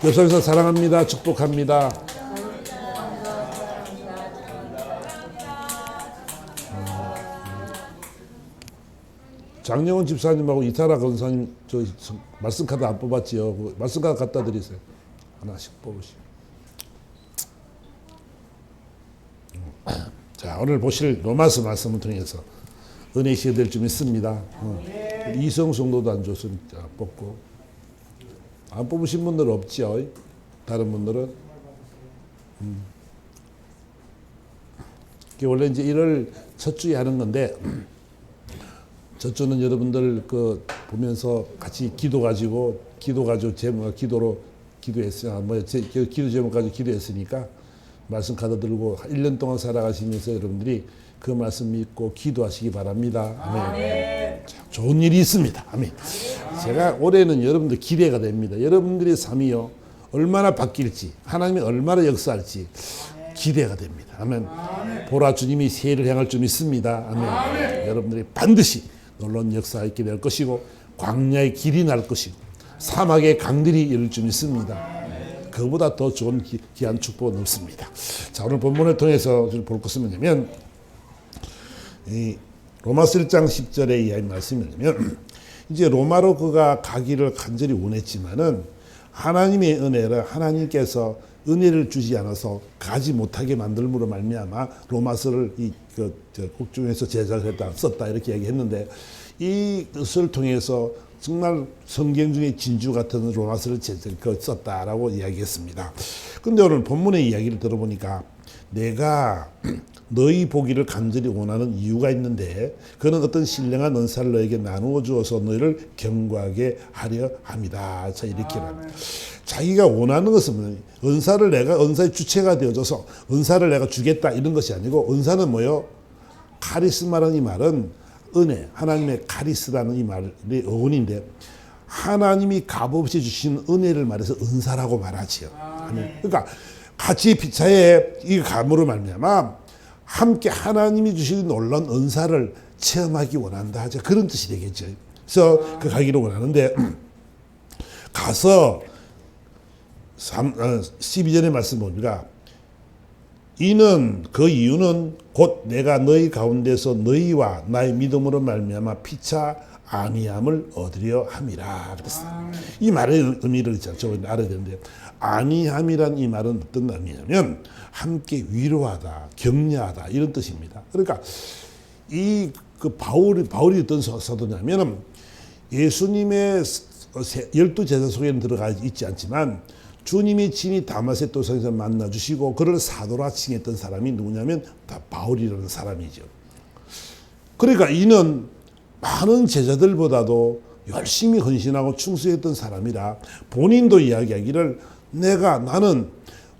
교사에서 사랑합니다. 축복합니다. 장영훈 집사님하고 이타라 권사님 저 말씀 카드 안 뽑았지요? 그 말씀 카드 갖다 드리세요. 하나씩 뽑으시고. 자, 오늘 보실 로마서 말씀을 통해서 은혜 시가 될 줄 믿습니다. 이성 성도도 안 줬으니까 뽑고. 안 뽑으신 분들은 없죠? 다른 분들은? 원래 이제 1월 첫 주에 하는 건데, 첫 주는 여러분들 그 보면서 같이 기도 가지고 제목 기도로 기도했어요. 기도 제목 가지고 기도했으니까 말씀 카드 들고 1년 동안 살아가시면서 여러분들이 그 말씀 믿고 기도하시기 바랍니다. 아멘. 자, 좋은 일이 있습니다. 아멘. 제가 올해는 여러분들 기대가 됩니다. 여러분들의 삶이요 얼마나 바뀔지, 하나님이 얼마나 역사할지 기대가 됩니다. 아멘. 보라 주님이 새해를 향할 줄 믿습니다. 아멘. 여러분들이 반드시 놀라운 역사가 있게 될 것이고 광야의 길이 날 것이고 사막의 강들이 이룰 줄 믿습니다. 그보다 더 좋은 귀한 축복은 없습니다. 자, 오늘 본문을 통해서 볼 것은 뭐냐면 이 로마서 1장 10절의 이하의 말씀이 뭐냐면 이제 로마로 그가 가기를 간절히 원했지만은 하나님의 은혜를 하나님께서 은혜를 주지 않아서 가지 못하게 만들므로 말미암아 로마서를 국중에서 제작을 했다 썼다 이렇게 얘기했는데 이것을 통해서 정말 성경 중에 진주 같은 로마서를 썼다라고 이야기했습니다. 그런데 오늘 본문의 이야기를 들어보니까 내가 너희 보기를 간절히 원하는 이유가 있는데 그는 어떤 신령한 은사를 너에게 나누어 주어서 너희를 경고하게 하려 합니다. 자, 이렇게 말합니다. 자기가 원하는 것은 은사를 내가 은사의 주체가 되어줘서 은사를 내가 주겠다 이런 것이 아니고 은사는 뭐요? 카리스마라는 이 말은 은혜, 하나님의 카리스라는 이 말의 어원인데 하나님이 값없이 주신 은혜를 말해서 은사라고 말하지요. 그러니까 같이 피차에 이 감으로 말미암아 함께 하나님이 주신 놀라운 은사를 체험하기 원한다 하죠. 그런 뜻이 되겠죠. 그래서 그 가기를 원하는데 가서 12절의 말씀 보니까 이는 그 이유는 곧 내가 너희 가운데서 너희와 나의 믿음으로 말미암아 피차 아니함을 얻으려 함이라 그랬어요. 이 말의 의미를 저는 알아야 되는데 아니함이란 이 말은 어떤 의미냐면 함께 위로하다, 격려하다 이런 뜻입니다. 그러니까 이 바울이 어떤 사도냐면은 예수님의 12제자 속에는 들어가 있지 않지만 주님이 친히 다마섹 도상에서 만나주시고 그를 사도라 칭했던 사람이 누구냐면 다 바울이라는 사람이죠. 그러니까 이는 많은 제자들보다도 열심히 헌신하고 충성했던 사람이라 본인도 이야기하기를 나는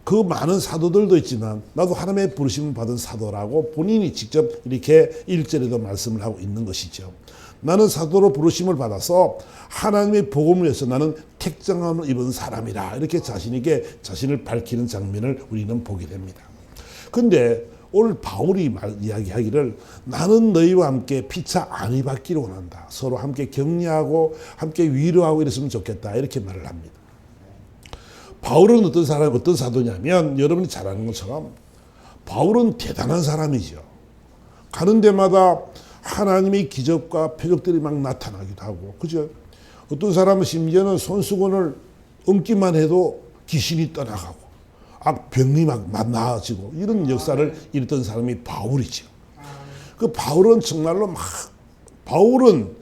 그 많은 사도들도 있지만 나도 하나님의 부르심을 받은 사도라고 본인이 직접 이렇게 1절에도 말씀을 하고 있는 것이죠. 나는 사도로 부르심을 받아서 하나님의 복음을 위해서 나는 택정함을 입은 사람이라 이렇게 자신에게 자신을 밝히는 장면을 우리는 보게 됩니다. 그런데 오늘 바울이 이야기하기를 나는 너희와 함께 피차 안위 받기를 원한다. 서로 함께 격려하고 함께 위로하고 이랬으면 좋겠다 이렇게 말을 합니다. 바울은 어떤 사도냐면 여러분이 잘 아는 것처럼 바울은 대단한 사람이죠. 가는 데마다 하나님의 기적과 표적들이 막 나타나기도 하고, 그죠? 어떤 사람은 심지어는 손수건을 얹기만 해도 귀신이 떠나가고, 병이 막 나아지고, 이런 역사를 일으켰던 사람이 바울이죠. 그 바울은 정말로 바울은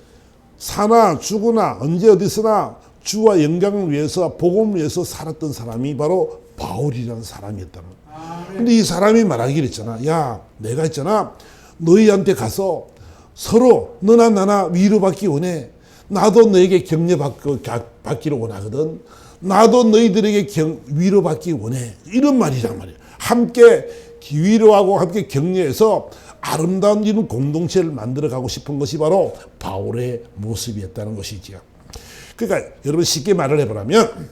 사나 죽으나 언제 어디서나 주와 영광을 위해서, 복음을 위해서 살았던 사람이 바로 바울이라는 사람이었다는 거예요. 근데 이 사람이 말하기를 했잖아. 야, 내가 있잖아. 너희한테 가서 서로 너나 나나 위로받기 원해. 나도 너에게 격려받기를 원하거든. 나도 너희들에게 위로받기 원해. 이런 말이란 말이야. 함께 위로하고 함께 격려해서 아름다운 이런 공동체를 만들어가고 싶은 것이 바로 바울의 모습이었다는 것이지요. 그러니까 여러분 쉽게 말을 해보라면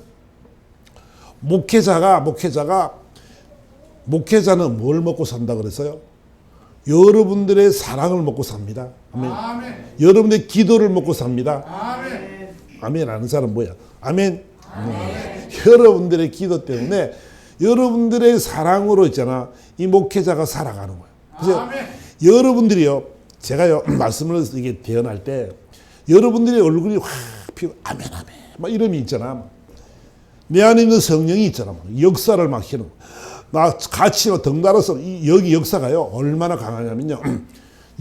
목회자는 뭘 먹고 산다 그랬어요? 여러분들의 사랑을 먹고 삽니다. 아멘. 아멘. 여러분들의 기도를 먹고 삽니다. 아멘. 아멘 하는 사람 뭐야? 아멘. 여러분들의 기도 때문에 여러분들의 사랑으로 있잖아. 이 목회자가 살아가는 거예요. 그래서 여러분들이요. 제가요. 말씀을 이게 대언할 때 여러분들의 얼굴이 확 피고 아멘 아멘 막 이름이 있잖아. 내 안에 있는 성령이 있잖아. 역사를 막 하는 거야. 나 같이 덩달아서 여기 역사가요. 얼마나 강하냐면요.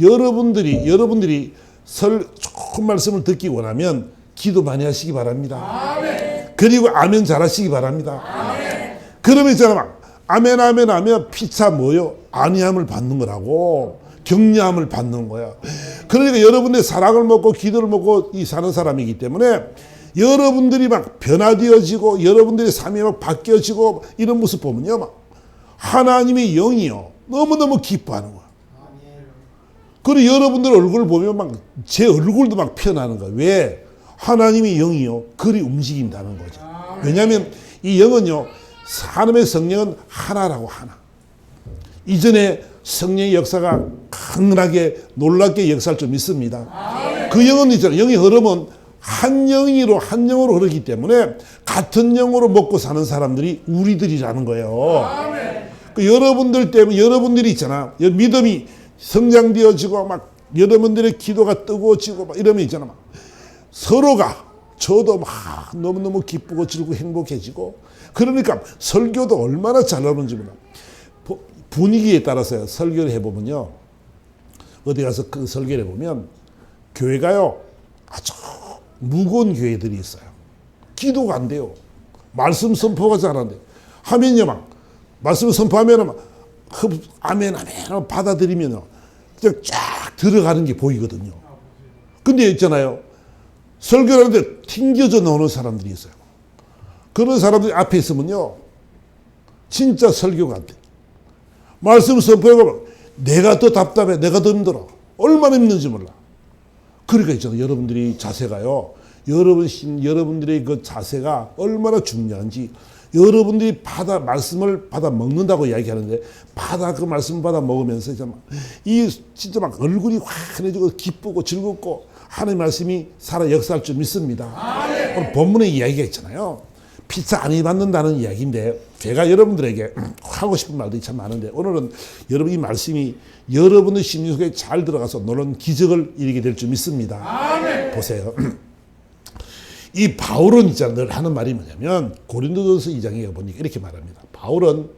여러분들이 좋은 말씀을 듣기 원하면 기도 많이 하시기 바랍니다. 아멘. 그리고 아멘 잘하시기 바랍니다. 아멘. 그러면 있잖아 막 아멘 아멘 하면 피차 뭐요? 안위함을 받는 거라고. 격려함을 받는 거야. 그러니까 여러분의 사랑을 먹고 기도를 먹고 이 사는 사람이기 때문에 여러분들이 막 변화되어지고 여러분들의 삶이 막 바뀌어지고 이런 모습 보면요 막 하나님의 영이요 너무너무 기뻐하는 거야. 그리고 여러분들 얼굴을 보면 막 제 얼굴도 막 피어나는 거야. 왜? 하나님의 영이요 그리 움직인다는 거죠. 왜냐하면 이 영은요 하나님의 성령은 하나라고 하나. 이전에 성령의 역사가 강하게 놀랍게 역사할 줄 믿습니다. 그 영은 있잖아요. 영의 흐름은 한 영으로 흐르기 때문에 같은 영으로 먹고 사는 사람들이 우리들이라는 거예요. 그 여러분들 때문에 여러분들이 있잖아. 믿음이 성장되어지고 막 여러분들의 기도가 뜨거워지고 막 이러면 있잖아. 막 서로가 저도 막 너무너무 기쁘고 즐겁고 행복해지고 그러니까 설교도 얼마나 잘 나오는지 몰라. 분위기에 따라서 설교를 해보면요. 어디 가서 그 설교를 해보면 교회가요. 아주 무거운 교회들이 있어요. 기도가 안 돼요. 말씀 선포가 잘 안 돼요. 하면요 막 말씀 선포하면 막 아멘 아멘 받아들이면요. 그냥 쫙 들어가는 게 보이거든요. 근데 있잖아요. 설교를 하는데 튕겨져 나오는 사람들이 있어요. 그런 사람들이 앞에 있으면요. 진짜 설교가 안 돼. 말씀 선포하고 내가 더 답답해. 내가 더 힘들어. 얼마나 힘든지 몰라. 그러니까 있잖아요. 여러분들이 자세가요. 여러분들의 그 자세가 얼마나 중요한지 여러분들이 말씀을 받아 먹는다고 이야기하는데 그 말씀을 받아 먹으면서 진짜 막 얼굴이 환해지고 기쁘고 즐겁고 하나님의 말씀이 살아 역사할 줄 믿습니다. 오늘 본문의 이야기가 있잖아요. 피차 안 받는다는 이야기인데 제가 여러분들에게 하고 싶은 말들이 참 많은데 오늘은 여러분 이 말씀이 여러분의 심리 속에 잘 들어가서 놀라운 기적을 일으키게 될 줄 믿습니다. 아멘. 보세요. 이 바울은 있잖아 늘 하는 말이 뭐냐면 고린도전서 2장에 보니까 이렇게 말합니다. 바울은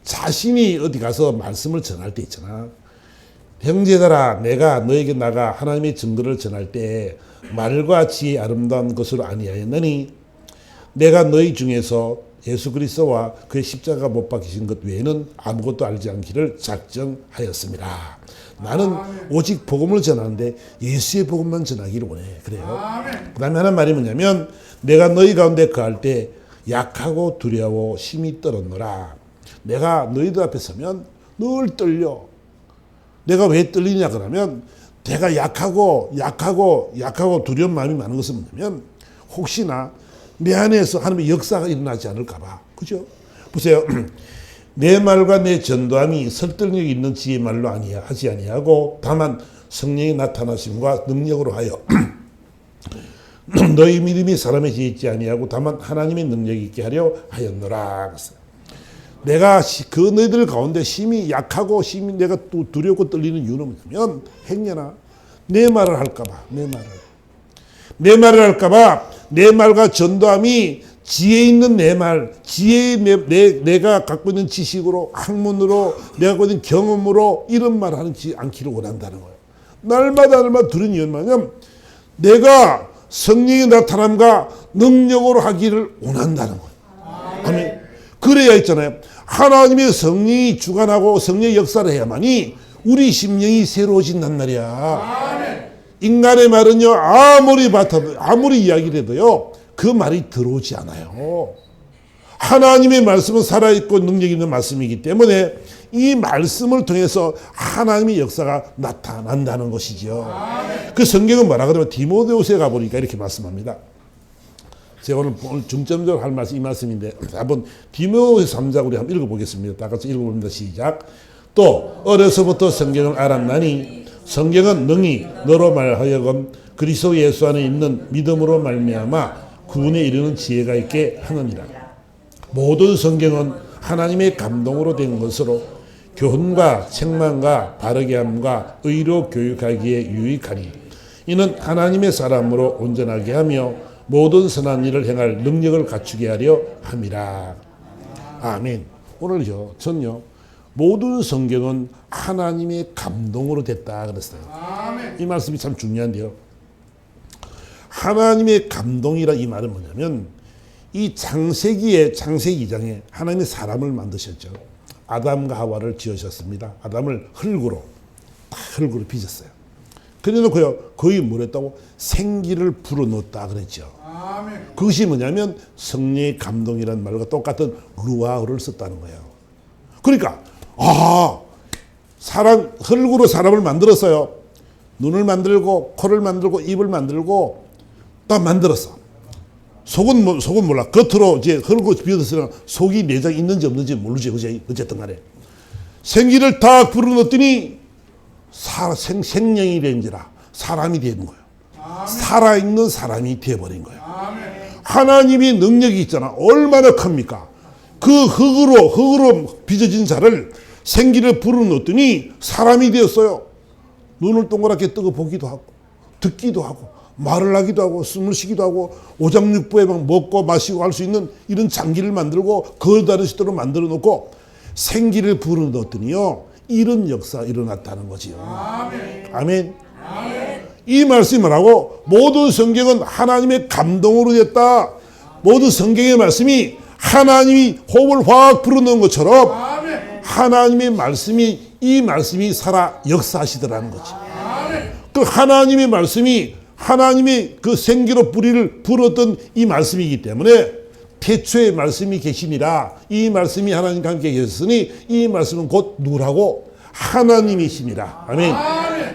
자신이 어디 가서 말씀을 전할 때 있잖아. 형제들아 내가 너에게 나가 하나님의 증거를 전할 때 말과 지혜의 아름다운 것으로 아니하였느니 내가 너희 중에서 예수 그리스도와 그의 십자가 못 박히신 것 외에는 아무것도 알지 않기를 작정하였습니다. 나는 오직 복음을 전하는데 예수의 복음만 전하기를 원해. 그래요. 그 다음에 하는 말이 뭐냐면 내가 너희 가운데 거할 때 약하고 두려워 심히 떨었노라. 내가 너희들 앞에 서면 늘 떨려. 내가 왜 떨리냐 그러면 내가 약하고 두려운 마음이 많은 것은 뭐냐면 혹시나 내 안에서 하나님의 역사가 일어나지 않을까 봐. 그죠? 보세요. 내 말과 내 전도함이 설득력 있는 지혜의 말로 하지 아니하고 다만 성령의 나타나심과 능력으로 하여 너희 믿음이 사람의 지혜 있지 아니하고 다만 하나님의 능력이 있게 하려 하였노라. 내가 그 너희들 가운데 심히 약하고 심히 내가 또 두렵고 떨리는 이유는 뭐냐면 행여나 내 말을 할까 봐. 내 말을 할까 봐 내 말과 전도함이 지혜 있는 내 말, 내가 갖고 있는 지식으로, 학문으로, 내가 갖고 있는 경험으로 이런 말을 하지 않기를 원한다는 거예요. 날마다 들은 이유는 뭐냐면 내가 성령의 나타남과 능력으로 하기를 원한다는 거예요. 아멘. 그래야 있잖아요. 하나님의 성령이 주관하고 성령의 역사를 해야만이 우리 심령이 새로워진단 말이야. 인간의 말은요, 아무리 이야기를 해도요, 그 말이 들어오지 않아요. 하나님의 말씀은 살아있고 능력 있는 말씀이기 때문에 이 말씀을 통해서 하나님의 역사가 나타난다는 것이죠. 그 성경은 뭐라 그러면 디모데후서에 가보니까 이렇게 말씀합니다. 제가 오늘 중점적으로 할 말씀 이 말씀인데 한번 디모데후서 3장 우리 한번 읽어보겠습니다. 다 같이 읽어봅니다. 시작. 또 어려서부터 성경을 알았나니 성경은 능히 너로 말하여금 그리스도 예수 안에 있는 믿음으로 말미암아 구원에 이르는 지혜가 있게 하느니라. 모든 성경은 하나님의 감동으로 된 것으로 교훈과 책망과 바르게 함과 의로 교육하기에 유익하니 이는 하나님의 사람으로 온전하게 하며 모든 선한 일을 행할 능력을 갖추게 하려 함이라. 아멘. 오늘요, 전요, 모든 성경은 하나님의 감동으로 됐다 그랬어요. 이 말씀이 참 중요한데요. 하나님의 감동이라 이 말은 뭐냐면 이 창세기 2장에 하나님이 사람을 만드셨죠. 아담과 하와를 지으셨습니다. 아담을 흙으로 빚었어요. 그래놓고요, 거의 뭘 했다고? 생기를 불어넣었다 그랬죠. 그것이 뭐냐면 성령의 감동이라는 말과 똑같은 루아흐를 썼다는 거예요. 그러니까 흙으로 사람을 만들었어요. 눈을 만들고 코를 만들고 입을 만들고 딱 만들었어. 속은 몰라. 겉으로 이제 흙으로 비어서 속이 내장이 있는지 없는지 모르지. 그지? 어쨌든 간에 생기를 다 불어넣었더니 생명이 된지라 사람이 되는 거예요. 살아있는 사람이 되어버린 거예요. 하나님이 능력이 있잖아. 얼마나 큽니까? 그 흙으로 빚어진 자를 생기를 불어넣었더니 사람이 되었어요. 눈을 동그랗게 뜨고 보기도 하고 듣기도 하고 말을 하기도 하고 숨을 쉬기도 하고 오장육부에 막 먹고 마시고 할 수 있는 이런 장기를 만들고 걸다른 시도로 만들어 놓고 생기를 불어넣었더니요, 이런 역사 일어났다는 거지요. 아멘. 이 말씀이 뭐라고? 모든 성경은 하나님의 감동으로 됐다. 모든 성경의 말씀이 하나님이 호흡을 확 불어넣은 것처럼 하나님의 말씀이, 이 말씀이 살아 역사하시더라는 거지. 그 하나님의 말씀이 하나님의 그 생기로 뿌리를 불었던 이 말씀이기 때문에 태초의 말씀이 계시니라. 이 말씀이 하나님과 함께 계셨으니 이 말씀은 곧 누구라고? 하나님이시니라. 아멘.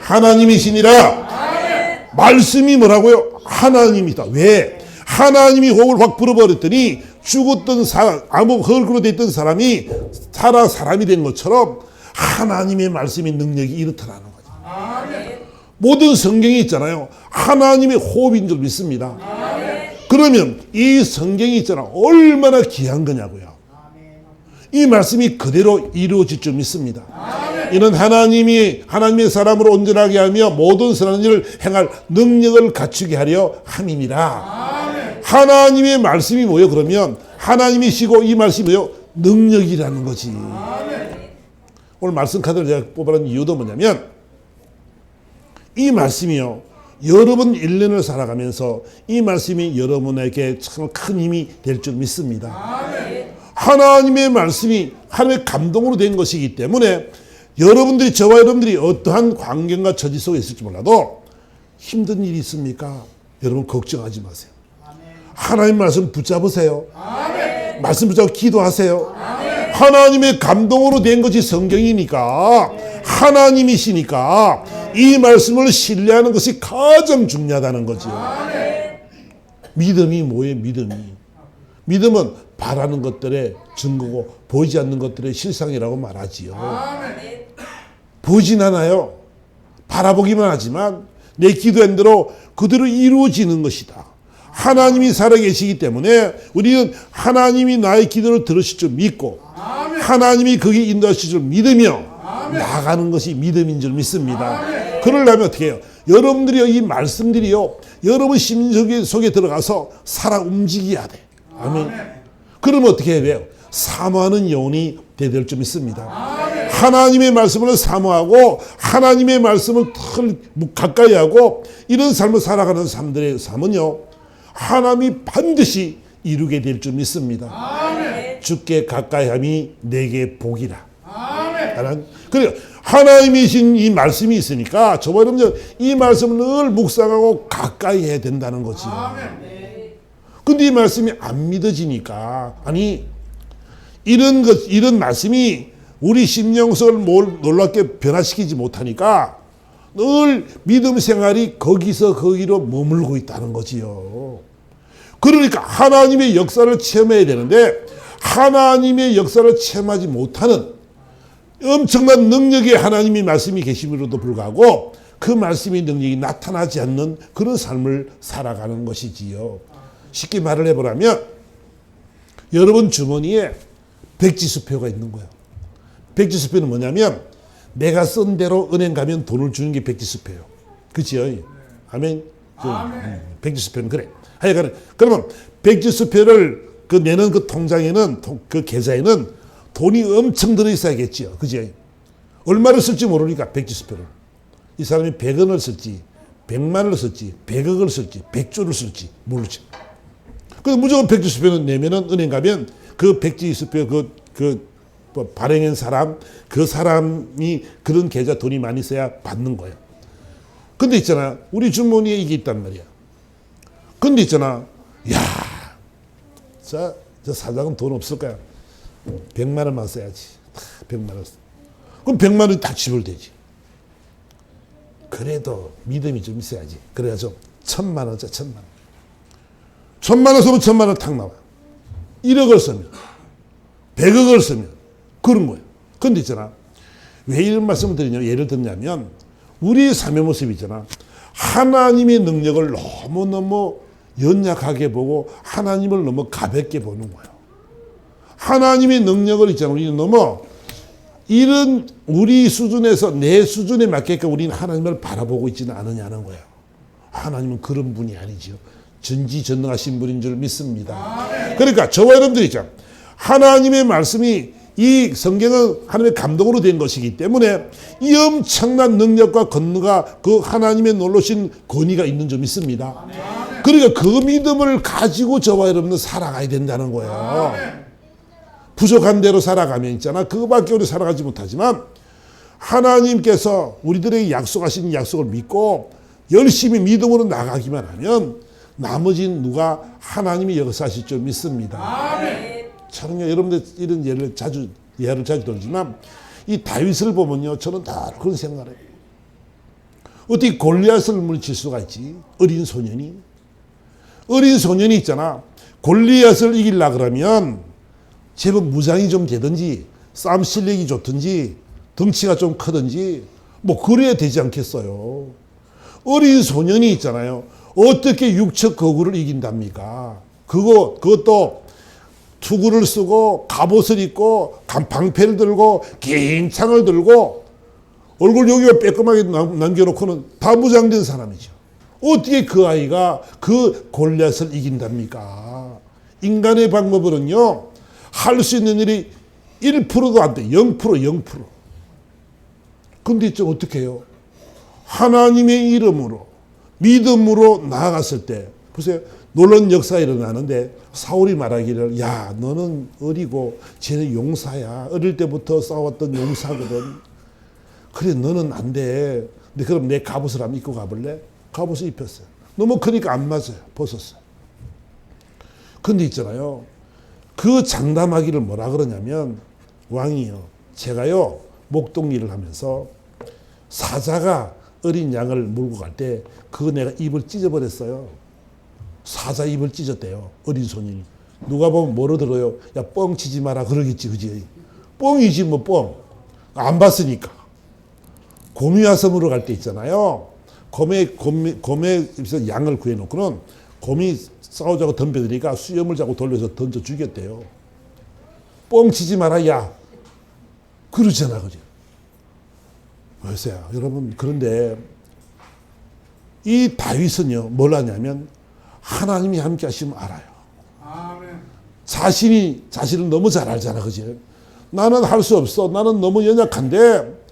하나님이시니라. 말씀이 뭐라고요? 하나님이다. 왜? 하나님이 호흡을 확 불어버렸더니 죽었던 사람, 아무 흙으로 됐던 사람이 사람이 된 것처럼 하나님의 말씀의 능력이 이렇다라는 거죠. 모든 성경이 있잖아요. 하나님의 호흡인 줄 믿습니다. 그러면 이 성경이 있잖아. 얼마나 귀한 거냐고요. 이 말씀이 그대로 이루어질 줄 믿습니다. 이는 하나님의 사람으로 온전하게 하며 모든 선한 일을 행할 능력을 갖추게 하려 함이니라. 하나님의 말씀이 뭐예요? 그러면 하나님이시고 이 말씀이 뭐예요? 능력이라는 거지. 오늘 말씀 카드를 제가 뽑아놓은 이유도 뭐냐면 이 말씀이요, 여러분 1년을 살아가면서 이 말씀이 여러분에게 참 큰 힘이 될 줄 믿습니다. 하나님의 말씀이 하나님의 감동으로 된 것이기 때문에 여러분들이, 저와 여러분들이 어떠한 환경과 처지 속에 있을지 몰라도 힘든 일이 있습니까? 여러분 걱정하지 마세요. 하나님 말씀 붙잡으세요. 말씀 붙잡고 기도하세요. 하나님의 감동으로 된 것이 성경이니까, 하나님이시니까 이 말씀을 신뢰하는 것이 가장 중요하다는 거죠. 믿음이 뭐예요? 믿음은 바라는 것들의 증거고 보이지 않는 것들의 실상이라고 말하지요. 보이진 않아요. 바라보기만 하지만 내 기도한 대로 그대로 이루어지는 것이다. 하나님이 살아계시기 때문에 우리는 하나님이 나의 기도를 들으실 줄 믿고 하나님이 거기 인도하실 줄 믿으며 나가는 것이 믿음인 줄 믿습니다. 그러려면 어떻게 해요? 여러분들이 이 말씀들이요, 여러분 심령 속에 들어가서 살아 움직여야 돼. 아멘. 그러면 어떻게 해야 돼요? 사모하는 영혼이 되될 줄 믿습니다. 하나님의 말씀을 사모하고 하나님의 말씀을 가까이 하고 이런 삶을 살아가는 사람들의 삶은요, 하나님이 반드시 이루게 될 줄 믿습니다. 주께 가까이함이 내게 복이라. 그래요. 하나님이신 이 말씀이 있으니까 저와 여러분들 이 말씀을 늘 묵상하고 가까이 해야 된다는 거지. 근데 이 말씀이 안 믿어지니까, 아니 이런 말씀이 우리 심령속을 놀랍게 변화시키지 못하니까 늘 믿음 생활이 거기서 거기로 머물고 있다는 거지요. 그러니까 하나님의 역사를 체험해야 되는데 하나님의 역사를 체험하지 못하는 엄청난 능력의 하나님의 말씀이 계심에도 불구하고 그 말씀의 능력이 나타나지 않는 그런 삶을 살아가는 것이지요. 쉽게 말을 해보라면 여러분 주머니에 백지수표가 있는 거예요. 백지수표는 뭐냐면 내가 쓴 대로 은행 가면 돈을 주는 게 백지수표예요. 그치요? 아멘. 백지수표는 그래. 하여간 그러면 백지수표를 그 내는 그 통장에는 그 계좌에는 돈이 엄청 들어 있어야겠지요. 그치? 얼마를 쓸지 모르니까 백지수표를. 이 사람이 100원을 쓸지 100만을 쓸지 100억을 쓸지 100조를 쓸지 모르지. 그래서 무조건 백지수표는 내면은 은행 가면 그 백지수표 뭐 발행한 사람, 그 사람이 그런 계좌 돈이 많이 있어야 받는 거예요. 근데 있잖아, 우리 주머니에 이게 있단 말이야. 근데 있잖아, 야, 저 사장은 돈 없을까요? 100만 원만 써야지. 100만 원. 그럼 100만 원이 다 지불되지. 그래도 믿음이 좀 있어야지. 그래가지고 1000만 원, 1000만 원. 1000만 원 쓰면 1000만 원 탁 나와. 1억을 쓰면, 100억을 쓰면 그런 거예요. 그런데 있잖아, 왜 이런 말씀을 드리냐면, 예를 들냐면 우리 삶의 모습이 있잖아, 하나님의 능력을 너무너무 연약하게 보고 하나님을 너무 가볍게 보는 거예요. 하나님의 능력을 있잖아, 우리는 너무 이런 우리 수준에서 내 수준에 맞게끔 우리는 하나님을 바라보고 있지는 않느냐는 거예요. 하나님은 그런 분이 아니지요. 전지전능하신 분인 줄 믿습니다. 그러니까 저와 여러분들이 있잖아, 하나님의 말씀이, 이 성경은 하나님의 감동으로 된 것이기 때문에 이 엄청난 능력과 권능과 그 하나님의 놀라신 권위가 있는 줄 믿습니다. 그러니까 그 믿음을 가지고 저와 여러분은 살아가야 된다는 거예요. 부족한 대로 살아가면 있잖아, 그거밖에 우리 살아가지 못하지만 하나님께서 우리들에게 약속하신 약속을 믿고 열심히 믿음으로 나가기만 하면 나머지는 누가 하나님이 역사하실 줄 믿습니다. 저는 여러분들 이런 예를 자주 들지만 이 다윗을 보면요, 저는 다 그런 생각을 해요. 어떻게 골리앗을 물리칠 수가 있지? 어린 소년이 있잖아, 골리앗을 이기려고 그러면 제법 무장이 좀 되든지 싸움 실력이 좋든지 덩치가 좀 크든지 뭐 그래야 되지 않겠어요. 어린 소년이 있잖아요, 어떻게 육척 거구를 이긴답니까? 그것도 투구를 쓰고 갑옷을 입고 방패를 들고 긴 창을 들고 얼굴 여기가 빼끔하게 남겨놓고는 다 무장된 사람이죠. 어떻게 그 아이가 그 골리앗을 이긴답니까? 인간의 방법으로는요, 할 수 있는 일이 1%도 안 돼. 0%. 근데 이제 어떻게 해요? 하나님의 이름으로 믿음으로 나아갔을 때 보세요. 놀라운 역사가 일어나는데 사울이 말하기를, 야, 너는 어리고 쟤는 용사야. 어릴 때부터 싸웠던 용사거든. 그래, 너는 안 돼. 근데 그럼 내 갑옷을 한번 입고 가볼래? 갑옷을 입혔어요. 너무 크니까 안 맞아요. 벗었어요. 근데 있잖아요, 그 장담하기를 뭐라 그러냐면, 왕이요, 제가요 목동일을 하면서 사자가 어린 양을 물고 갈 때 그거 내가 입을 찢어버렸어요. 사자 입을 찢었대요, 어린 소년이. 누가 보면 뭐로 들어요? 야, 뻥 치지 마라 그러겠지, 그지? 뻥이지 뭐, 뻥. 안 봤으니까. 고미화섬으로 갈 때 있잖아요, 곰에서 양을 구해놓고는 곰이 싸우자고 덤벼드니까 수염을 자꾸 돌려서 던져 죽였대요. 뻥 치지 마라, 야. 그러잖아, 그죠? 보세요, 여러분. 그런데 이 다윗은요, 뭘 하냐면 하나님이 함께 하시면 알아요. 자신이 자신을 너무 잘 알잖아, 그지? 나는 할 수 없어. 나는 너무 연약한데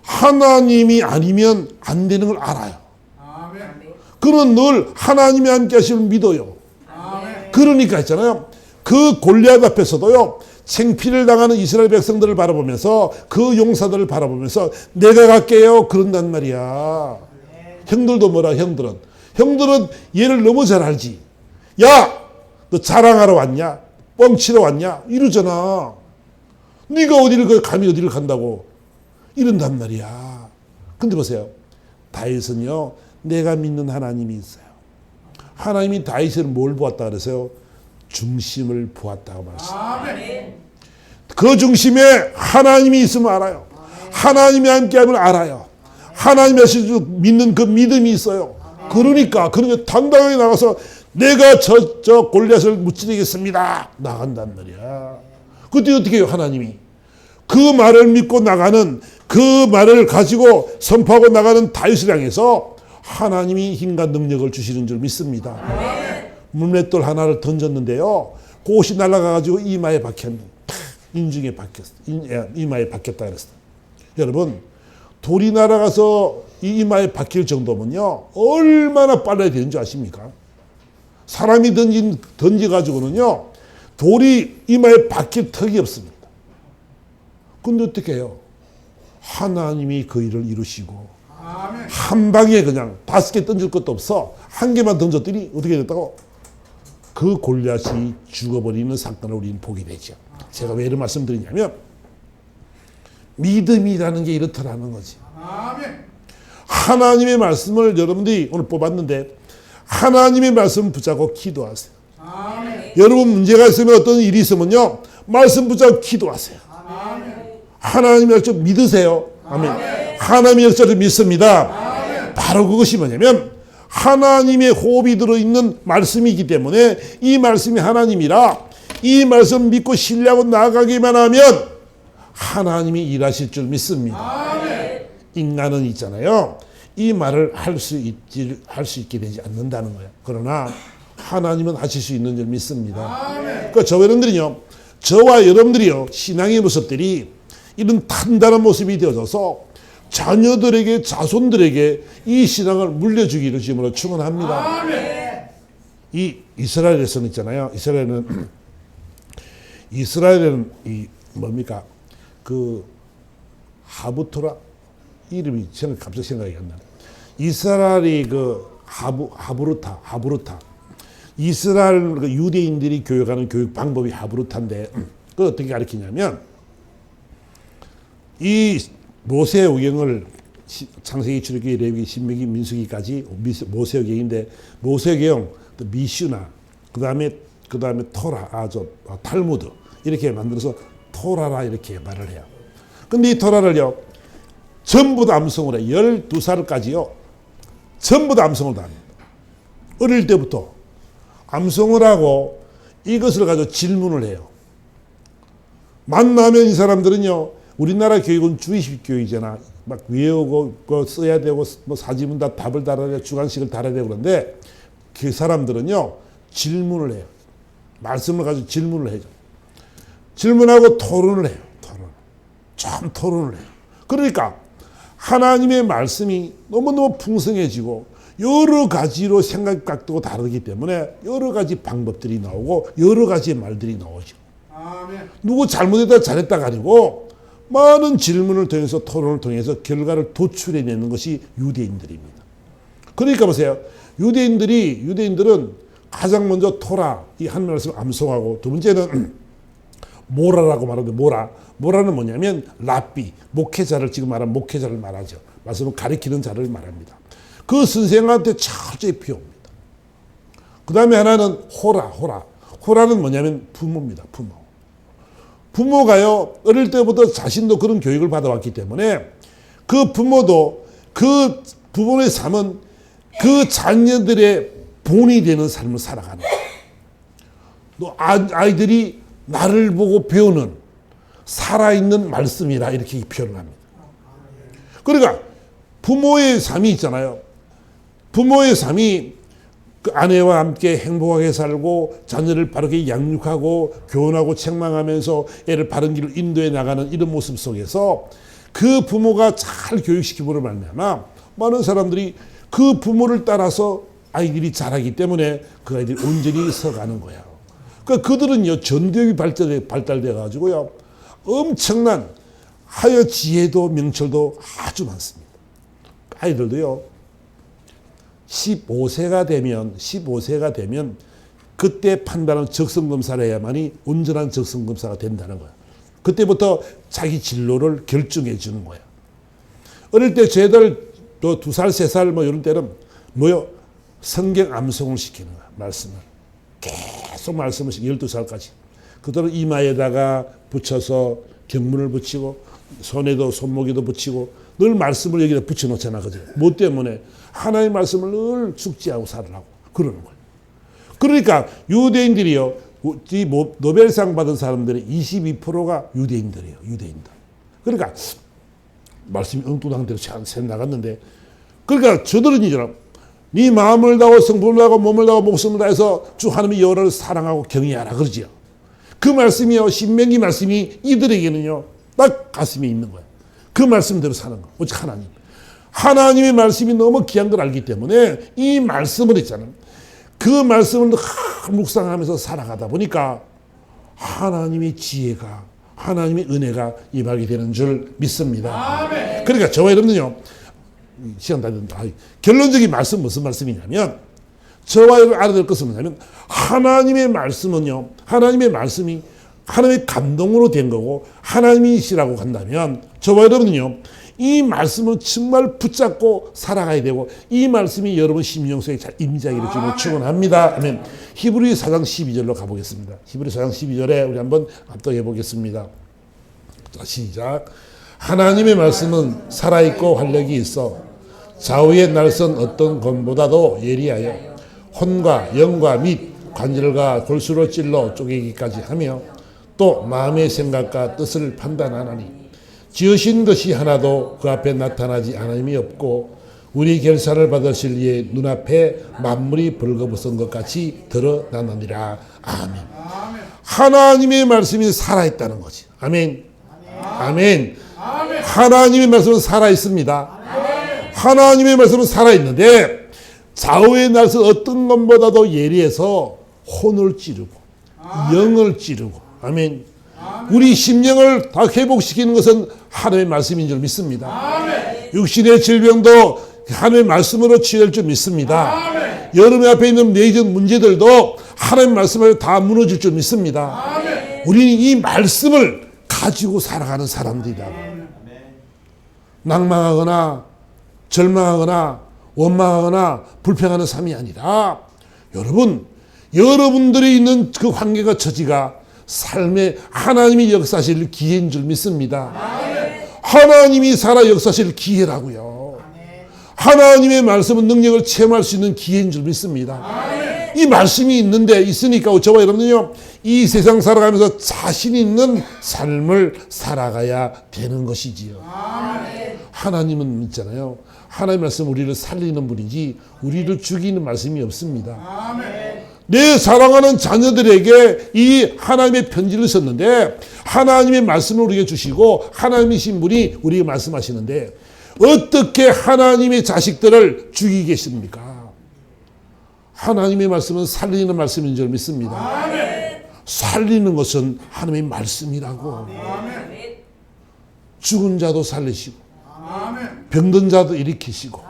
하나님이 아니면 안 되는 걸 알아요. 그는 늘 하나님이 함께 하시면 믿어요. 그러니까 있잖아요, 그 골리앗 앞에서도요, 생피를 당하는 이스라엘 백성들을 바라보면서, 그 용사들을 바라보면서 내가 갈게요 그런단 말이야. 형들도 뭐라, 형들은 얘를 너무 잘 알지. 야, 너 자랑하러 왔냐? 뻥치러 왔냐? 이러잖아. 네가 감히 어디를 간다고 이런단 말이야. 근데 보세요, 다윗은요, 내가 믿는 하나님이 있어요. 하나님이 다윗을 뭘 보았다 그래서요? 중심을 보았다고 말씀합니다. 그 중심에 하나님이 있으면 알아요. 하나님이 함께하면 알아요. 하나님이 하실 줄 믿는 그 믿음이 있어요. 그러니까 당당하게 나가서 내가 저 골리앗을 무찌르겠습니다. 나간단 말이야. 그때 어떻게 해요? 하나님이 그 말을 믿고 나가는, 그 말을 가지고 선포하고 나가는 다윗을 향해서 하나님이 힘과 능력을 주시는 줄 믿습니다. 물맷돌 하나를 던졌는데요, 그것이 날아가가지고 이마에 박혔는데 인중에 박혔어. 이마에 박혔다 그랬어. 여러분, 돌이 날아가서 이 이마에 박힐 정도면요, 얼마나 빨라야 되는 줄 아십니까? 사람이 던져가지고는요, 돌이 이마에 박힐 턱이 없습니다. 근데 어떻게 해요? 하나님이 그 일을 이루시고, 한 방에 그냥 5개 던질 것도 없어. 한 개만 던졌더니 어떻게 됐다고? 그 골리앗이 죽어버리는 사건을 우리는 보게 되죠. 제가 왜 이런 말씀 드리냐면, 믿음이라는 게 이렇더라는 거지. 하나님의 말씀을 여러분들이 오늘 뽑았는데, 하나님의 말씀 붙잡고 기도하세요. 여러분 문제가 있으면, 어떤 일이 있으면요, 말씀 붙잡고 기도하세요. 하나님의 약속 믿으세요. 아멘. 하나님의 약속을 믿습니다. 바로 그것이 뭐냐면, 하나님의 호흡이 들어있는 말씀이기 때문에 이 말씀이 하나님이라 이 말씀 믿고 신뢰하고 나아가기만 하면 하나님이 일하실 줄 믿습니다. 인간은 있잖아요, 이 말을 할 수 있게 되지 않는다는 거예요. 그러나 하나님은 하실 수 있는 줄 믿습니다. 그러니까 저와 여러분들이요, 신앙의 모습들이 이런 단단한 모습이 되어져서 자녀들에게, 자손들에게 이 신앙을 물려주기를 주님으로 축원합니다. 이 이스라엘에서는 있잖아요, 이스라엘은 이 뭡니까, 그 하부토라 이름이 갑자기 생각이 안 나네. 이스라엘이 그 하브루타. 이스라엘 그 유대인들이 교육하는 교육 방법이 하브루타인데, 그 어떻게 가르치냐면, 이 모세오경을 창세기, 출애굽기, 레위기, 신명기, 민수기까지 모세오경인데, 모세오경, 미슈나, 그다음에 토라, 탈무드 이렇게 만들어서 토라라 이렇게 말을 해요. 근데 이 토라를요, 전부 다 암송을 해요. 12살까지요. 전부 다 암송을 다 합니다. 어릴 때부터 암송을 하고 이것을 가지고 질문을 해요. 만나면 이 사람들은요, 우리나라 교육은 주의식 교육이잖아. 막 외우고 써야 되고 뭐 사지문 다 답을 달아야 되고 주관식을 달아야 되고 그런데, 그 사람들은요, 질문을 해요. 말씀을 가지고 질문을 해요. 질문하고 토론을 해요. 토론을 해요. 그러니까 하나님의 말씀이 너무너무 풍성해지고 여러 가지로 생각 각도가 다르기 때문에 여러 가지 방법들이 나오고 여러 가지의 말들이 나오죠. 누구 잘못했다 잘했다가 아니고 많은 질문을 통해서, 토론을 통해서 결과를 도출해내는 것이 유대인들입니다. 그러니까 보세요. 유대인들은 가장 먼저 토라, 이 한 말씀을 암송하고, 두 번째는 모라라고 말하는데, 모라는 뭐냐면 랍비, 목회자를, 지금 말하는 목회자를 말하죠. 말씀을 가리키는 자를 말합니다. 그 선생한테 철저히 배웁니다. 그 다음에 하나는 호라는 뭐냐면 부모입니다. 부모가요, 어릴 때부터 자신도 그런 교육을 받아왔기 때문에 그 부모도, 그 부모의 삶은 그 자녀들의 본이 되는 삶을 살아가는 거예요. 또 아이들이 나를 보고 배우는 살아있는 말씀이라 이렇게 표현을 합니다. 그러니까 부모의 삶이 있잖아요. 부모의 삶이 그 아내와 함께 행복하게 살고 자녀를 바르게 양육하고 교훈하고 책망하면서 애를 바른 길로 인도해 나가는 이런 모습 속에서 그 부모가 잘 교육시키므로 말미암아 많은 사람들이 그 부모를 따라서 아이들이 자라기 때문에 그 아이들이 온전히 서가는 거예요. 그러니까 그들은요, 전도력이 발달돼 가지고요, 엄청난 하여 지혜도 명철도 아주 많습니다. 아이들도요, 15세가 되면 그때 판단하는 적성검사를 해야만이 온전한 적성검사가 된다는 거예요. 그때부터 자기 진로를 결정해 주는 거예요. 어릴 때 쟤들 또 2살, 3살 뭐 이런 때는 성경 암송을 시키는 거야. 말씀을. 계속 말씀을 12살까지. 그들은 이마에다가 붙여서 경문을 붙이고 손에도 손목에도 붙이고 늘 말씀을 여기다 붙여놓잖아. 그죠? 뭐 때문에? 하나님의 말씀을 늘 숙지하고 살으라고 그러는 거예요. 그러니까 유대인들이요, 이 노벨상 받은 사람들의 22%가 유대인들이에요. 유대인들. 그러니까 말씀이 엉뚱한 대로 새 나갔는데, 그러니까 저들은 이처럼 네 마음을 다하고 성품을 다하고 몸을 다하고 목숨을 다해서 주 하나님의 여호와를 사랑하고 경외하라 그러지요. 그 말씀이요, 신명기 말씀이 이들에게는요 딱 가슴에 있는 거예요. 그 말씀대로 사는 거. 오직 하나님의 말씀이 너무 귀한 걸 알기 때문에 이 말씀을 있잖아요. 그 말씀을 묵상하면서 살아가다 보니까 하나님의 지혜가, 하나님의 은혜가 임하게 되는 줄 믿습니다. 아멘. 그러니까 저와 여러분은요, 시간 다 됐는데, 결론적인 말씀 무슨 말씀이냐면, 저와 여러분 알아야 될 것은 뭐냐면, 하나님의 말씀은요, 하나님의 말씀이 하나님의 감동으로 된 거고 하나님이시라고 한다면, 저와 여러분은요 이 말씀을 정말 붙잡고 살아가야 되고, 이 말씀이 여러분 심령 속에 잘 임재하기를 주님을 축원합니다. 아멘. 히브리 4장 12절로 가보겠습니다. 히브리 4장 12절에 우리 한번 합독해 보겠습니다. 자, 시작. 하나님의 말씀은 살아있고 활력이 있어 좌우의 날선 어떤 검보다도 예리하여 혼과 영과 및 관절과 골수로 찔러 쪼개기까지 하며 또 마음의 생각과 뜻을 판단하나니 지으신 것이 하나도 그 앞에 나타나지 않음이 없고 우리 결산을 받으실 이의 눈앞에 만물이 벌거벗은 것 같이 드러나느니라. 아멘. 하나님의 말씀이 살아있다는 거지. 아멘. 아멘. 하나님의 말씀은 살아있습니다. 하나님의 말씀은 살아있는데 좌우의 날선 어떤 것보다도 예리해서 혼을 찌르고 영을 찌르고, 아멘, 우리 심령을 다 회복시키는 것은 하나님의 말씀인 줄 믿습니다. 아멘. 육신의 질병도 하나님의 말씀으로 치유될 줄 믿습니다. 아멘. 여러분 앞에 있는 내적 문제들도 하나님의 말씀으로 다 무너질 줄 믿습니다. 아멘. 우리는 이 말씀을 가지고 살아가는 사람들이다. 아멘. 낭망하거나 절망하거나 원망하거나 불평하는 삶이 아니라, 여러분들이 있는 그 환경과 처지가 삶에 하나님이 역사하실 기회인 줄 믿습니다. 아멘. 하나님이 살아 역사하실 기회라고요. 아멘. 하나님의 말씀은 능력을 체험할 수 있는 기회인 줄 믿습니다. 아멘. 이 말씀이 있으니까 저와 여러분은요, 이 세상 살아가면서 자신 있는 삶을 살아가야 되는 것이지요. 아멘. 하나님은 있잖아요, 하나님의 말씀 우리를 살리는 분이지 우리를 죽이는 말씀이 없습니다. 아멘. 내 사랑하는 자녀들에게 이 하나님의 편지를 썼는데 하나님의 말씀을 우리에게 주시고 하나님이신 분이 우리에게 말씀하시는데 어떻게 하나님의 자식들을 죽이게 계십니까? 하나님의 말씀은 살리는 말씀인 줄 믿습니다. 아멘. 살리는 것은 하나님의 말씀이라고. 아멘. 죽은 자도 살리시고 병든 자도 일으키시고,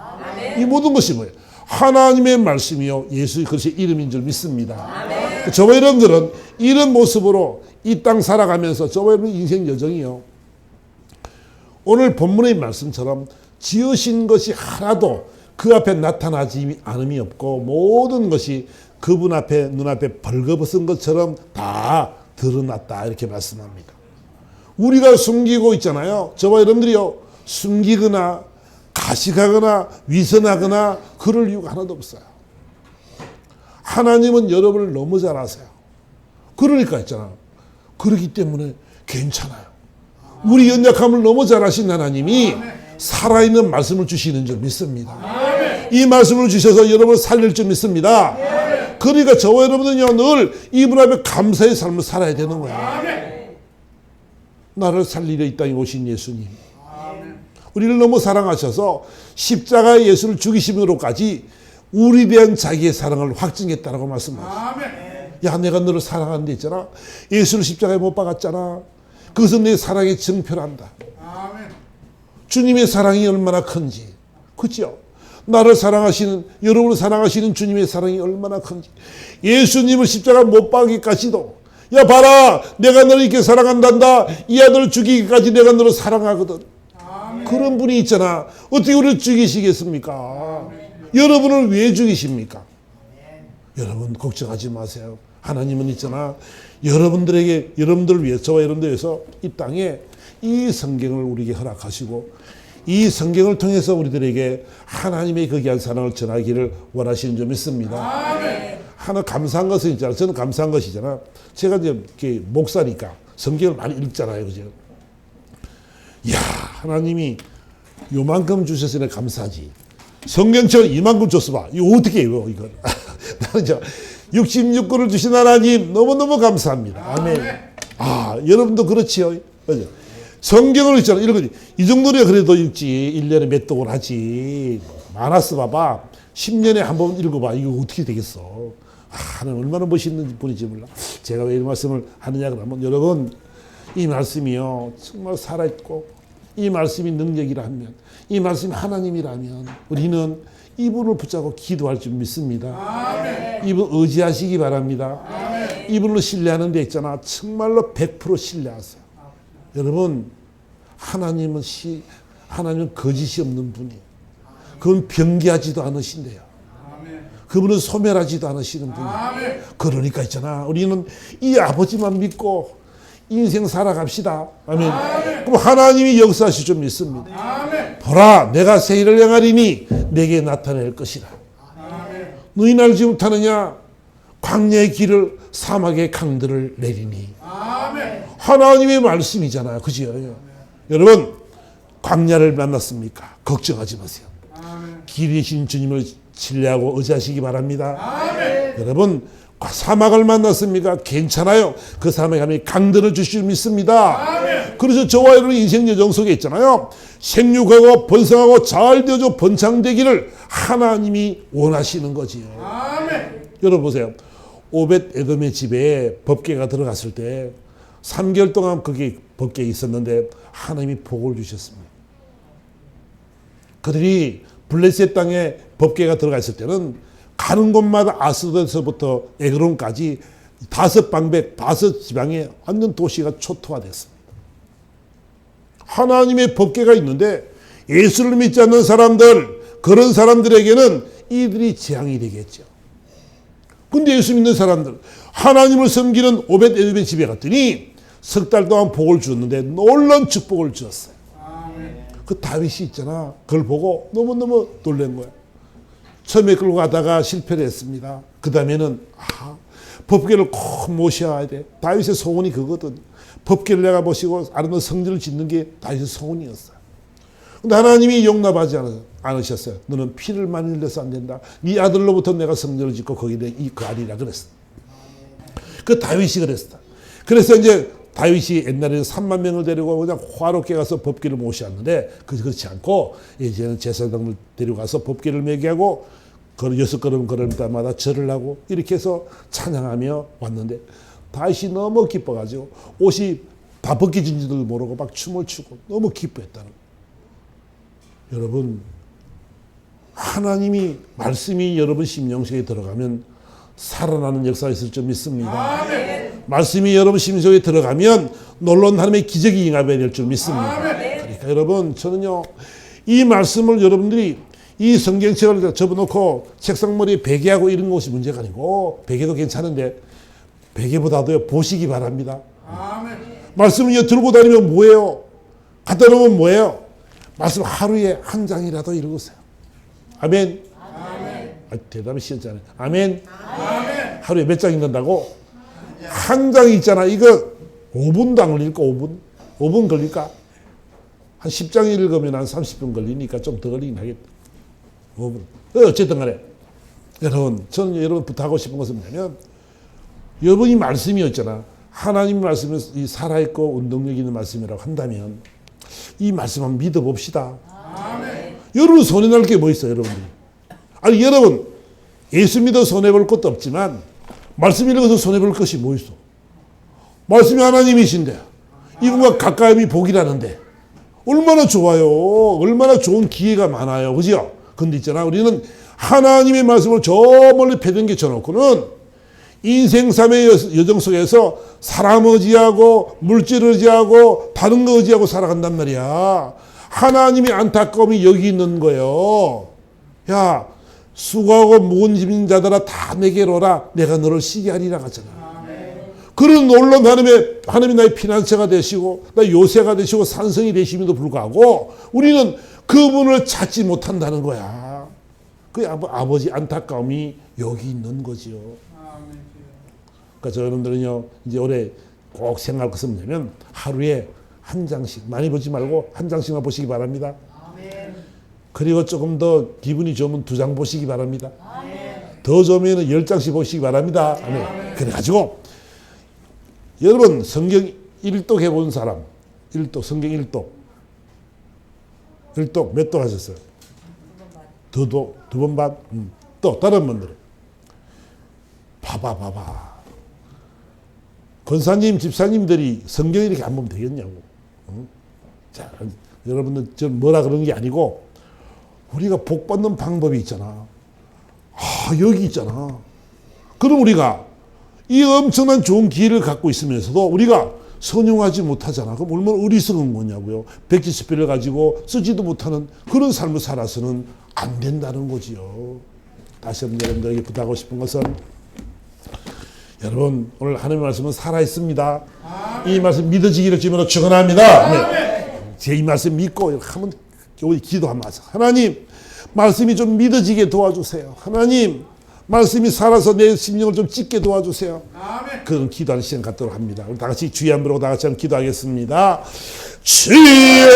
이 모든 것이 뭐예요? 하나님의 말씀이요 예수 그리스도의 이름인 줄 믿습니다. 아멘. 저와 여러분들은 이런 모습으로 이 땅 살아가면서 저와 여러분 인생 여정이요, 오늘 본문의 말씀처럼 지으신 것이 하나도 그 앞에 나타나지 않음이 없고 모든 것이 그분 앞에 눈앞에 벌거벗은 것처럼 다 드러났다, 이렇게 말씀합니다. 우리가 숨기고 있잖아요. 저와 여러분들이요, 숨기거나 가식하거나 위선하거나 그럴 이유가 하나도 없어요. 하나님은 여러분을 너무 잘 아세요. 그러니까 있잖아요. 그렇기 때문에 괜찮아요. 우리 연약함을 너무 잘 아신 하나님이 살아있는 말씀을 주시는 줄 믿습니다. 이 말씀을 주셔서 여러분을 살릴 줄 믿습니다. 그러니까 저와 여러분은요, 늘 이분 앞에 감사의 삶을 살아야 되는 거예요. 나를 살리려 이 땅에 오신 예수님, 우리를 너무 사랑하셔서 십자가의 예수를 죽이심으로까지 우리에 대한 자기의 사랑을 확증했다라고 말씀하셨어요. 야, 내가 너를 사랑하는 데 있잖아. 예수를 십자가에 못 박았잖아. 그것은 내 사랑의 증표란다. 주님의 사랑이 얼마나 큰지, 그렇죠? 나를 사랑하시는, 여러분을 사랑하시는 주님의 사랑이 얼마나 큰지, 예수님을 십자가 못 박기까지도, 야 봐라, 내가 너를 이렇게 사랑한단다, 이 아들을 죽이기까지 내가 너를 사랑하거든. 그런 분이 있잖아. 어떻게 우리를 죽이시겠습니까? 여러분을 왜 죽이십니까? 여러분 걱정하지 마세요. 하나님은 있잖아, 여러분들을 위해서, 저와 여러분들을 위해서 이 땅에 이 성경을 우리에게 허락하시고 이 성경을 통해서 우리들에게 하나님의 그 귀한 사랑을 전하기를 원하시는 줄 믿습니다. 하나 감사한 것은 있잖아. 저는 감사한 것이잖아. 제가 이제 이렇게 목사니까 성경을 많이 읽잖아요. 그죠? 이야, 하나님이 요만큼 주셨으니 감사하지. 성경처럼 이만큼 줬어 봐. 이거 어떻게 해요, 이걸? 나는 저 66권을 주신 하나님 너무너무 감사합니다. 아멘. 아, 여러분도 그렇지요. 그죠? 성경을 읽잖아. 읽어지. 이 정도는 그래도 읽지. 1년에 몇 독을 하지. 많았어 봐봐. 10년에 한 번 읽어봐. 이거 어떻게 되겠어. 아, 하나님 얼마나 멋있는 분인지 몰라. 제가 왜 이 말씀을 하느냐 그러면 여러분, 이 말씀이요 정말 살아있고 이 말씀이 능력이라 하면, 이 말씀이 하나님이라면 우리는 이분을 붙잡고 기도할 줄 믿습니다. 아멘. 이분 의지하시기 바랍니다. 아멘. 이분을 신뢰하는 데 있잖아. 정말로 100% 신뢰하세요. 여러분, 하나님은 거짓이 없는 분이에요. 그건 변개하지도 않으신대요. 그분은 소멸하지도 않으시는 분이에요. 그러니까 있잖아. 우리는 이 아버지만 믿고 인생 살아갑시다. 아멘. 그럼 하나님이 역사하실 줄 믿습니다. 아멘. 보라, 내가 새 일을 행하리니 내게 나타낼 것이라. 아멘. 너희 알지 못하느냐? 광야의 길을 사막의 강들을 내리니. 아멘. 하나님의 말씀이잖아요. 그죠? 여러분, 광야를 만났습니까? 걱정하지 마세요. 아멘. 길이신 주님을 신뢰하고 의지하시기 바랍니다. 아멘. 여러분, 사막을 만났습니까? 괜찮아요. 그 사막에 가면 강들을 주실 줄 믿습니다. 아멘. 그래서 저와 여러분 인생 여정 속에 있잖아요. 생육하고 번성하고 잘 되어져 번창되기를 하나님이 원하시는 거지요. 아멘. 여러분 보세요. 오벳 에돔의 집에 법궤가 들어갔을 때 3개월 동안 거기 법궤에 있었는데 하나님이 복을 주셨습니다. 그들이 블레셋 땅에 법궤가 들어가 있을 때는 가는 곳마다 아스돗에서부터 에그론까지 5방백, 5지방에 완전 도시가 초토화됐습니다. 하나님의 법궤가 있는데 예수를 믿지 않는 사람들, 그런 사람들에게는 이들이 재앙이 되겠죠. 근데 예수 믿는 사람들, 하나님을 섬기는 오벳 에돔의 집에 갔더니 석 달 동안 복을 주었는데 놀라운 축복을 주었어요. 그 다윗이 있잖아. 그걸 보고 너무너무 놀란 거야. 처음에 끌고 가다가 실패를 했습니다. 그 다음에는 법궤를 꼭 모셔야 돼. 다윗의 소원이 그거거든. 법궤를 내가 모시고 아름다운 성전을 짓는 게 다윗의 소원이었어요. 근데 하나님이 용납하지 않으셨어요. 너는 피를 많이 흘려서 안 된다. 네 아들로부터 내가 성전을 짓고 거기에 거하리라 그랬어. 그 다윗이 그랬어. 그래서 이제 다윗이 옛날에는 3만 명을 데리고 그냥 화롭게 가서 법궤를 모시았는데 그렇지 않고 이제는 제사장을 데려가서 법궤를 매개하고 6걸음 걸을 때마다 절을 하고 이렇게 해서 찬양하며 왔는데 다윗이 너무 기뻐가지고 옷이 다 벗겨진지도 모르고 막 춤을 추고 너무 기뻐했다는 거예요. 여러분, 하나님이 말씀이 여러분 심령 속에 들어가면 살아나는 역사가 있을 줄 믿습니다. 아멘. 말씀이 여러분 심속에 들어가면 놀라운 하나님의 기적이 응하게 될 줄 믿습니다. 아멘. 그러니까 여러분, 저는요 이 말씀을 여러분들이 이 성경책을 접어놓고 책상머리에 베개하고 이런 것이 문제가 아니고, 베개도 괜찮은데 베개보다도 보시기 바랍니다. 아멘. 말씀을 들고 다니면 뭐예요? 갖다 놓으면 뭐예요? 말씀 하루에 한 장이라도 읽으세요. 아멘. 대답이 쉬웠잖아요. 아멘. 아멘. 하루에 몇 장 읽는다고? 한 장 있잖아. 이거 5분도 안 걸릴까? 5분 걸릴까? 한 10장 읽으면 한 30분 걸리니까 좀 더 걸리긴 하겠다. 5분. 어쨌든 간에 여러분, 저는 여러분 부탁하고 싶은 것은 뭐냐면, 여러분이 말씀이었잖아. 하나님 말씀은 이 살아있고 운동력 있는 말씀이라고 한다면 이 말씀 한번 믿어봅시다. 아멘. 여러분 손해 날 게 뭐 있어요, 여러분들이? 아니, 여러분, 예수 믿어 손해볼 것도 없지만 말씀 읽어서 손해볼 것이 뭐 있어? 말씀이 하나님이신데 이분과 가까움이 복이라는데 얼마나 좋아요. 얼마나 좋은 기회가 많아요. 그죠? 근데 있잖아, 우리는 하나님의 말씀을 저 멀리 패등겨 쳐놓고는 인생 삶의 여정 속에서 사람 의지하고 물질 의지하고 다른 거 의지하고 살아간단 말이야. 하나님의 안타까움이 여기 있는 거예요. 야, 수고하고 무거운 짐진 자들아 다 내게로 오라. 내가 너를 쉬게 하리라 하잖아. 그런 놀라운 하나님이 나의 피난처가 되시고 나의 요새가 되시고 산성이 되심에도 불구하고 우리는 그분을 찾지 못한다는 거야. 그 아버지 안타까움이 여기 있는 거지요. 그러니까 여러분들은요, 이제 올해 꼭 생각할 것은 뭐냐면 하루에 한 장씩, 많이 보지 말고 한 장씩만 보시기 바랍니다. 그리고 조금 더 기분이 좋으면 2장 보시기 바랍니다. 더 좋으면 10장씩 보시기 바랍니다. 그래가지고 여러분 성경 1독 해본 사람, 1독, 성경 1독. 1독 몇 독 하셨어요? 2독, 2번 반? 또 다른 분들은 봐봐. 권사님, 집사님들이 성경 이렇게 안 보면 되겠냐고. 자, 여러분들 전 뭐라 그러는 게 아니고 우리가 복 받는 방법이 있잖아. 여기 있잖아. 그럼 우리가 이 엄청난 좋은 기회를 갖고 있으면서도 우리가 선용하지 못하잖아. 그럼 얼마나 어리석은 거냐고요. 백지수표를 가지고 쓰지도 못하는 그런 삶을 살아서는 안 된다는 거지요. 다시 한번 여러분들에게 부탁하고 싶은 것은 여러분 오늘 하나님의 말씀은 살아있습니다. 이 말씀 믿어지기를 주님으로 축원합니다. 제 이 말씀 믿고 한번 우리 기도 한번 하자. 하나님 말씀이 좀 믿어지게 도와주세요. 하나님 말씀이 살아서 내 심령을 좀 찢게 도와주세요. 그런 기도하는 시간 갖도록 합니다. 우리 다 같이 주의 한번 보고 다 같이 한번 기도하겠습니다. 주여